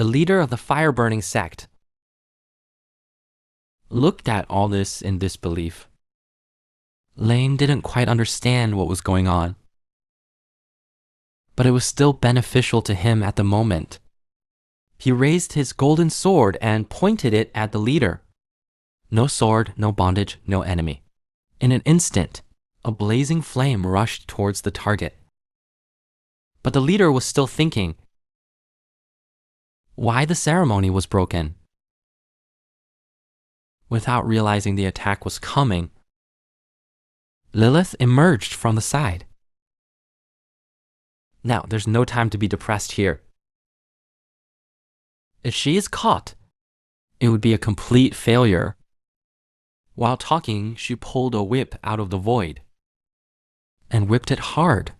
the leader of the fire-burning sect, looked at all this in disbelief. Lane didn't quite understand what was going on, but it was still beneficial to him at the moment. He raised his golden sword and pointed it at the leader. No sword, no bondage, no enemy. In an instant, a blazing flame rushed towards the target. But the leader was still thinking why the ceremony was broken. Without realizing the attack was coming, Lilith emerged from the side. Now, there's no time to be depressed here. If she is caught, it would be a complete failure. While talking, she pulled a whip out of the void and whipped it hard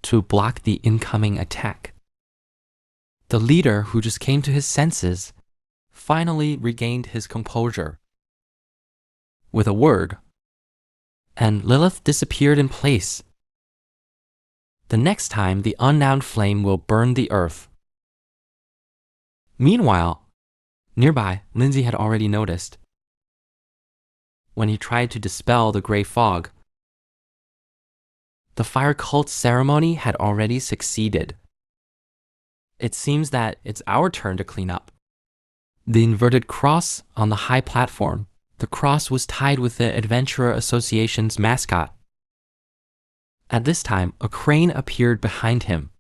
to block the incoming attack. The leader, who just came to his senses, finally regained his composure with a word, and Lilith disappeared in place. The next time, the unknown flame will burn the earth. Meanwhile, nearby, Lindsay had already noticed. When he tried to dispel the gray fog, the fire cult ceremony had already succeeded. It seems that it's our turn to clean up. The inverted cross on the high platform. The cross was tied with the Adventurer Association's mascot. At this time, a crane appeared behind him.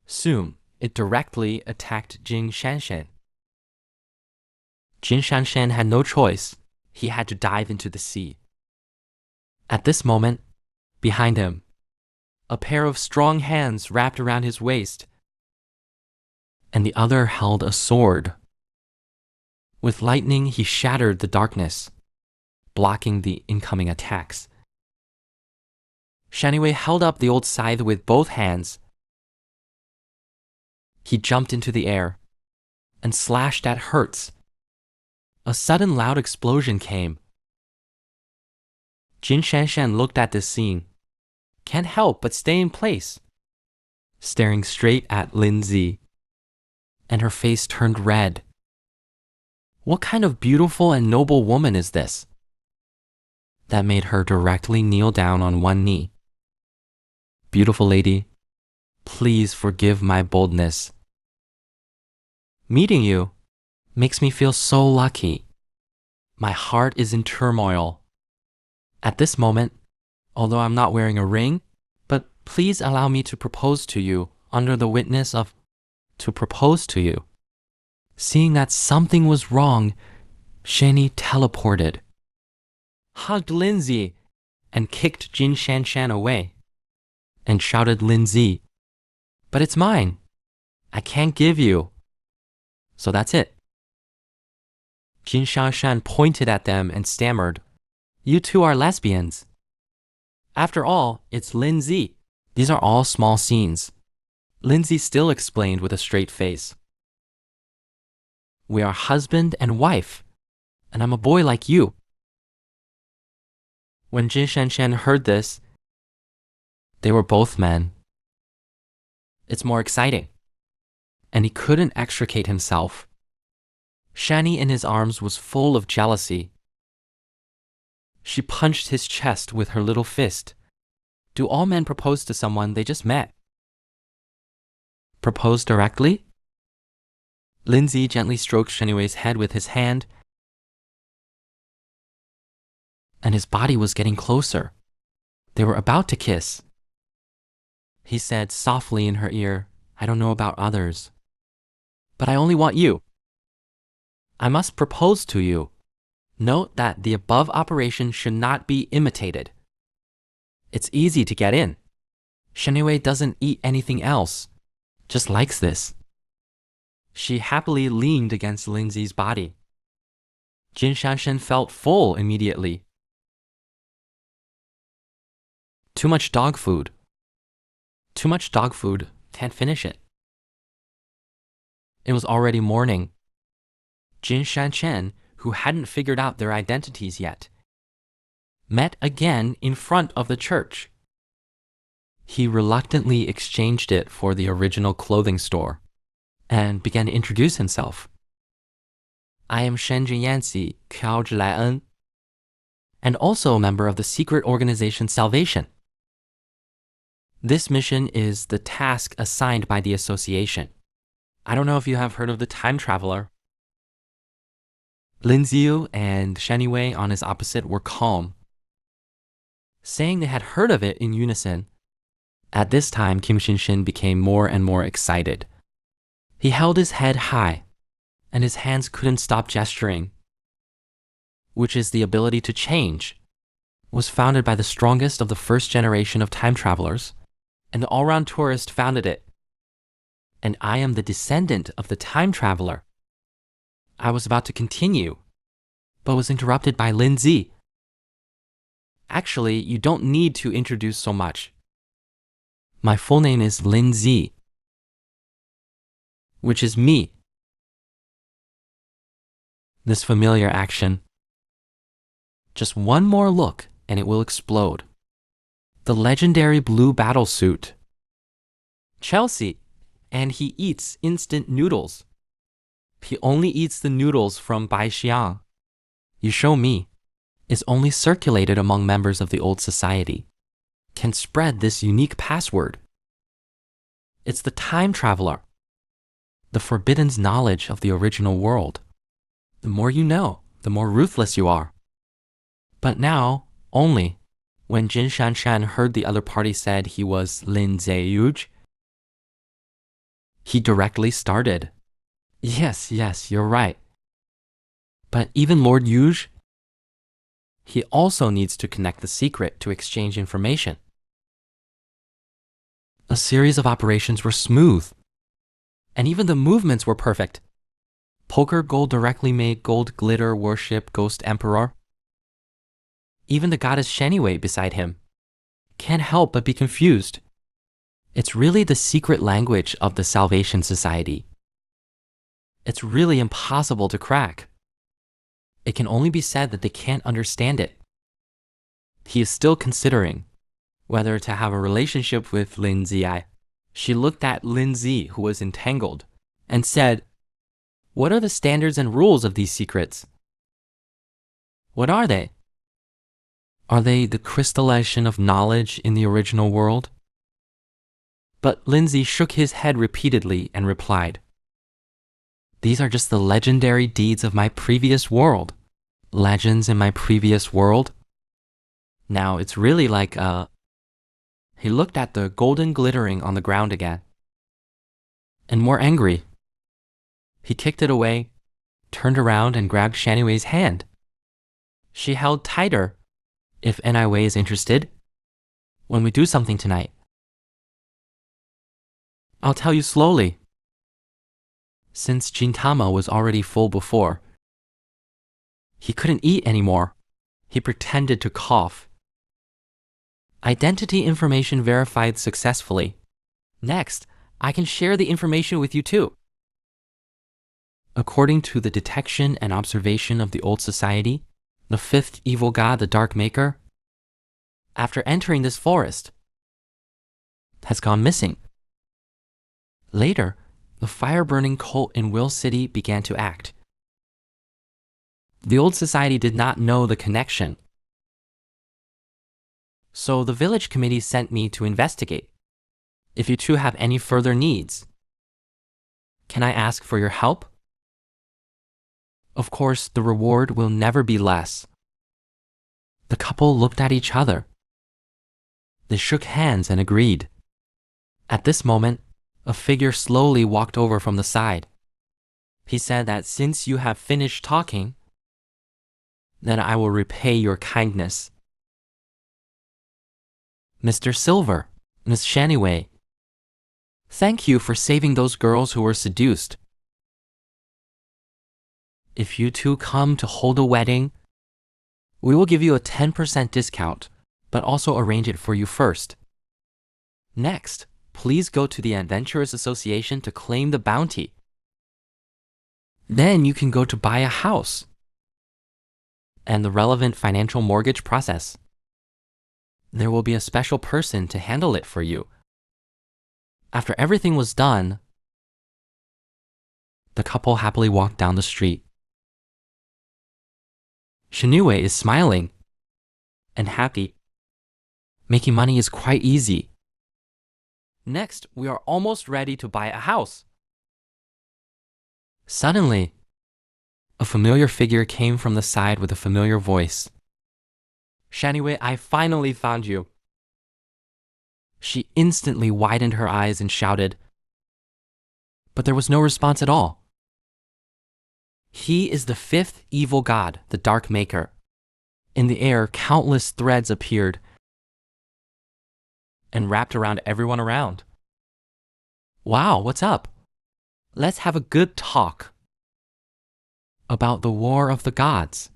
Soon, it directly attacked Jin Shanshan. Jin Shanshan had no choice. He had to dive into the sea. At this moment, behind him, a pair of strong hands wrapped around his waist, and the other held a sword. With lightning, he shattered the darkness, blocking the incoming attacks. Shaniwei held up the old scythe with both hands. He jumped into the air and slashed at Hertz. A sudden loud explosion came. Jin Shanshan looked at this scene, can't help but stay in place, staring straight at Lindsay, and her face turned red. What kind of beautiful and noble woman is this? That made her directly kneel down on one knee. Beautiful lady, please forgive my boldness. Meeting you makes me feel so lucky. My heart is in turmoil. At this moment, although I'm not wearing a ring, but please allow me to propose to you under the witness of to propose to you. Seeing that something was wrong, Shani teleported, hugged Lindsay, and kicked Jin Shanshan away, and shouted, Lindsay, but it's mine. I can't give you. So that's it. Jin Shanshan pointed at them and stammered, you two are lesbians. After all, it's Lindsay. These are all small scenes. Lindsay still explained with a straight face. We are husband and wife, and I'm a boy like you. When Jin Shanshan heard this, they were both men. It's more exciting. And he couldn't extricate himself. Shani in his arms was full of jealousy. She punched his chest with her little fist. Do all men propose to someone they just met? Propose directly? Lindsay gently stroked Shaniwei's head with his hand, and his body was getting closer. They were about to kiss. He said softly in her ear, I don't know about others, but I only want you. I must propose to you. Note that the above operation should not be imitated. It's easy to get in. Shaniwei doesn't eat anything else, just likes this. She happily leaned against Lindsay's body. Jin Shanshan felt full immediately. Too much dog food. Too much dog food, can't finish it. It was already morning. Jin Shanshan, who hadn't figured out their identities yet, met again in front of the church. He reluctantly exchanged it for the original clothing store. and began to introduce himself. I am Shenjin Yanxi, Qiao Zhilai, and also a member of the secret organization Salvation. This mission is the task assigned by the association. I don't know if you have heard of the time traveler. Lin Ziyu and Shen Wei on his opposite were calm, saying they had heard of it in unison. At this time, Kim Shin became more and more excited. He held his head high, and his hands couldn't stop gesturing, which is the ability to change, was founded by the strongest of the first generation of time travelers, and the all-round tourist founded it. And I am the descendant of the time traveler. I was about to continue, but was interrupted by Lin Zi. Actually, you don't need to introduce so much. My full name is Lin Zi, which is me. This familiar action. Just one more look and it will explode. The legendary blue battlesuit. Chelsea, and he eats instant noodles. He only eats the noodles from Baixiang. You show me, is only circulated among members of the old society, can spread this unique password. It's the time traveler, the forbidden's knowledge of the original world. The more you know, the more ruthless you are. But now, only, when Jin Shanshan heard the other party said he was Lin Zeyuj, he directly started. Yes, you're right. But even Lord Yuge, he also needs to connect the secret to exchange information. A series of operations were smooth, and even the movements were perfect. Poker gold directly made gold glitter worship Ghost Emperor. Even the goddess Sheniwei beside him can't help but be confused. It's really the secret language of the Salvation Society. It's really impossible to crack. It can only be said that they can't understand it. He is still considering whether to have a relationship with Lin Ziai. She looked at Lin Zi, who was entangled, and said, "What are the standards and rules of these secrets? What are they? Are they the crystallization of knowledge in the original world?" But Lin Zi shook his head repeatedly and replied, "These are just the legendary deeds of my previous world. Legends in my previous world. Now it's really like a..." He looked at the golden glittering on the ground again, and more angry. He kicked it away, turned around and grabbed Shaniwei's hand. She held tighter. "If Ni Wei is interested, when we do something tonight, I'll tell you slowly." Since Jintama was already full before, he couldn't eat anymore. He pretended to cough. Identity information verified successfully. Next, I can share the information with you too. According to the detection and observation of the old society, the fifth evil god, the Dark Maker, after entering this forest, has gone missing. Later, the fire-burning cult in Will City began to act. The old society did not know the connection. So the village committee sent me to investigate. If you two have any further needs, can I ask for your help? Of course, the reward will never be less. The couple looked at each other. They shook hands and agreed. At this moment, a figure slowly walked over from the side. He said that since you have finished talking, then I will repay your kindness. Mr. Silver, Miss Shaniwei, thank you for saving those girls who were seduced. If you two come to hold a wedding, we will give you a 10% discount, but also arrange it for you first. Next, please go to the Adventurers Association to claim the bounty. Then you can go to buy a house and the relevant financial mortgage process. There will be a special person to handle it for you. After everything was done, The couple happily walked down the street. Shinue is smiling and happy. Making money is quite easy. Next, we are almost ready to buy a house. Suddenly, a familiar figure came from the side with a familiar voice. Shinue, I finally found you. She instantly widened her eyes and shouted, but there was no response at all. He is the fifth evil god, the Dark Maker. In the air, countless threads appeared and wrapped around everyone around. Wow, what's up? Let's have a good talk about the war of the gods.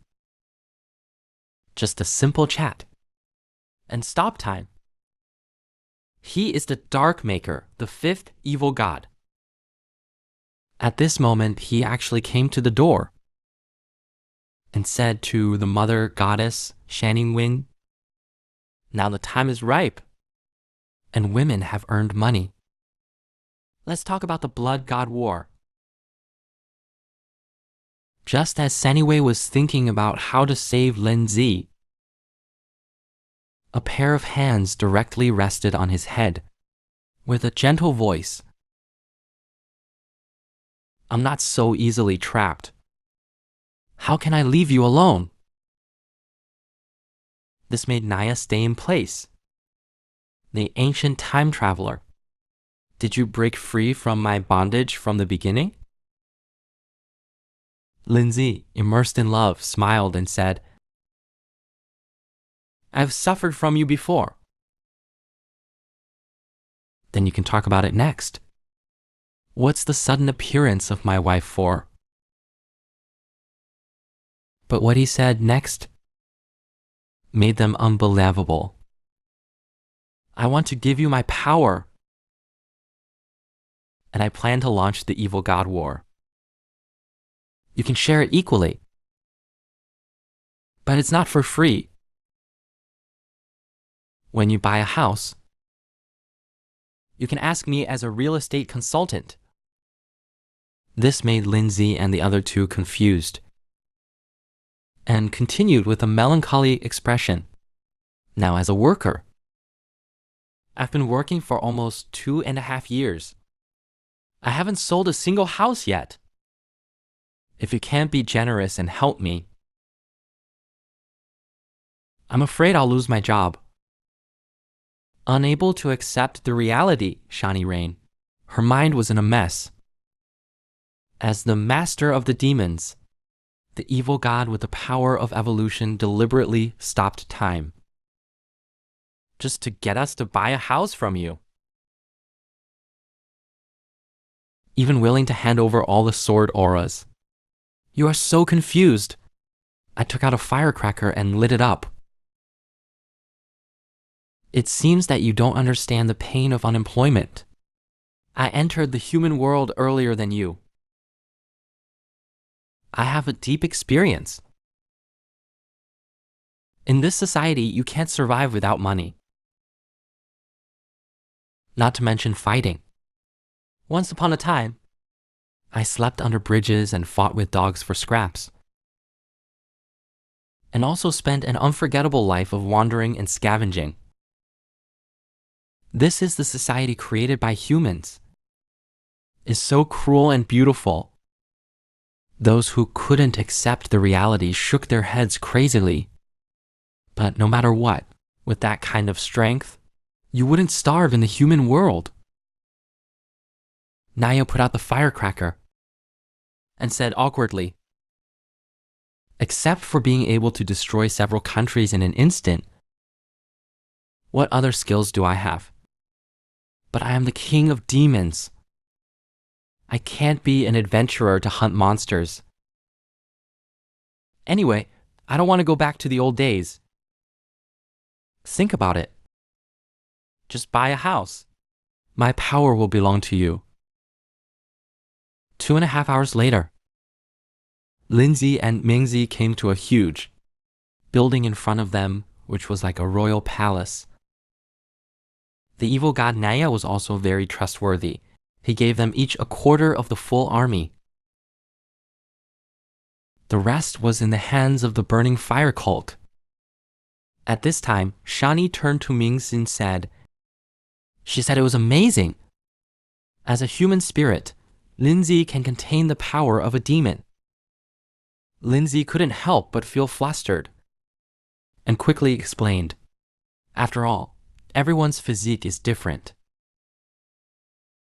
Just a simple chat. And stop time. He is the Dark Maker, the fifth evil god. At this moment, he actually came to the door and said to the mother goddess, Shanning, now the time is ripe, and women have earned money. Let's talk about the blood god war. Just as Saniwei was thinking about how to save Linzi, a pair of hands directly rested on his head. With a gentle voice, I'm not so easily trapped. How can I leave you alone? This made Naya stay in place. The ancient time traveler. Did you break free from my bondage from the beginning? Linzi, immersed in love, smiled and said, I've suffered from you before. Then you can talk about it next. What's the sudden appearance of my wife for? But what he said next made them unbelievable. I want to give you my power, and I plan to launch the evil god war. You can share it equally, but it's not for free. When you buy a house, you can ask me as a real estate consultant. This made Lindsay and the other two confused, and continued with a melancholy expression. Now as a worker, I've been working for almost 2.5 years. I haven't sold a single house yet. If you can't be generous and help me, I'm afraid I'll lose my job. Unable to accept the reality, Shani Rain. Her mind was in a mess. As the master of the demons, the evil god with the power of evolution deliberately stopped time, just to get us to buy a house from you. Even willing to hand over all the sword auras. You are so confused. I took out a firecracker and lit it up. It seems that you don't understand the pain of unemployment. I entered the human world earlier than you. I have a deep experience. In this society, you can't survive without money. Not to mention fighting. Once upon a time, I slept under bridges and fought with dogs for scraps. And also spent an unforgettable life of wandering and scavenging. This is the society created by humans. It's so cruel and beautiful. Those who couldn't accept the reality shook their heads crazily. But no matter what, with that kind of strength, you wouldn't starve in the human world. Naya put out the firecracker and said awkwardly, except for being able to destroy several countries in an instant, what other skills do I have? But I am the king of demons. I can't be an adventurer to hunt monsters. Anyway, I don't want to go back to the old days. Think about it. Just buy a house. My power will belong to you. 2.5 hours later, Lindsay and Mingzi came to a huge building in front of them, which was like a royal palace. The evil god Naya was also very trustworthy. He gave them each a quarter of the full army, The rest was in the hands of the burning fire cult. At this time, Shani turned to Mings and said, "She said it was amazing. As a human spirit, Lindsay can contain the power of a demon." Lindsay couldn't help but feel flustered and quickly explained, "After all, everyone's physique is different.